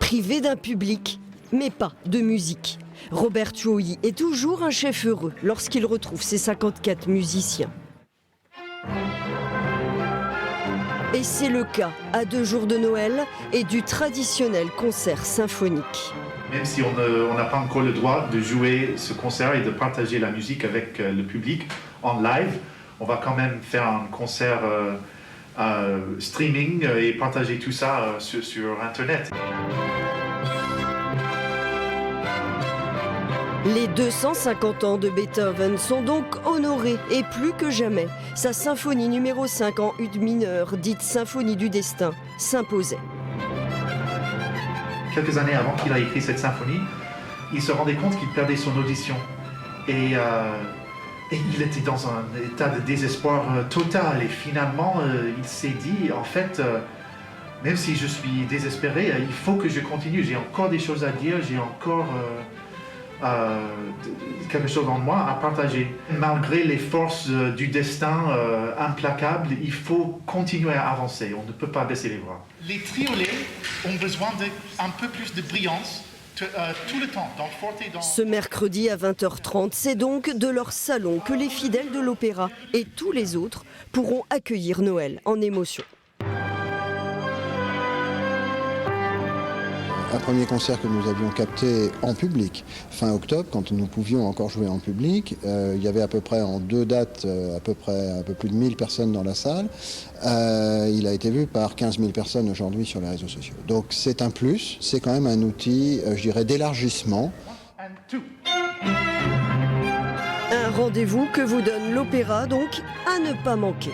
privé d'un public, mais pas de musique. Robert Tuohy est toujours un chef heureux lorsqu'il retrouve ses 54 musiciens. Et c'est le cas à 2 jours de Noël et du traditionnel concert symphonique. Même si on n'a pas encore le droit de jouer ce concert et de partager la musique avec le public en live, on va quand même faire un concert streaming et partager tout ça sur Internet. Les 250 ans de Beethoven sont donc honorés et plus que jamais, sa symphonie numéro 5 en Ud mineur, dite symphonie du destin, s'imposait. Quelques années avant qu'il a écrit cette symphonie, il se rendait compte qu'il perdait son audition. Et il était dans un état de désespoir total. Et finalement, il s'est dit, en fait, même si je suis désespéré, il faut que je continue. J'ai encore des choses à dire, j'ai encore quelque chose en moi à partager. Malgré les forces du destin implacables, il faut continuer à avancer. On ne peut pas baisser les bras. Les triolets ont besoin d'un peu plus de brillance tout le temps. Ce mercredi à 20h30, c'est donc de leur salon que les fidèles de l'opéra et tous les autres pourront accueillir Noël en émotion. Un premier concert que nous avions capté en public fin octobre, quand nous pouvions encore jouer en public. Il y avait à peu près en 2 dates un peu plus de 1000 personnes dans la salle. Il a été vu par 15 000 personnes aujourd'hui sur les réseaux sociaux. Donc c'est un plus, c'est quand même un outil, je dirais, d'élargissement. Un rendez-vous que vous donne l'opéra donc à ne pas manquer.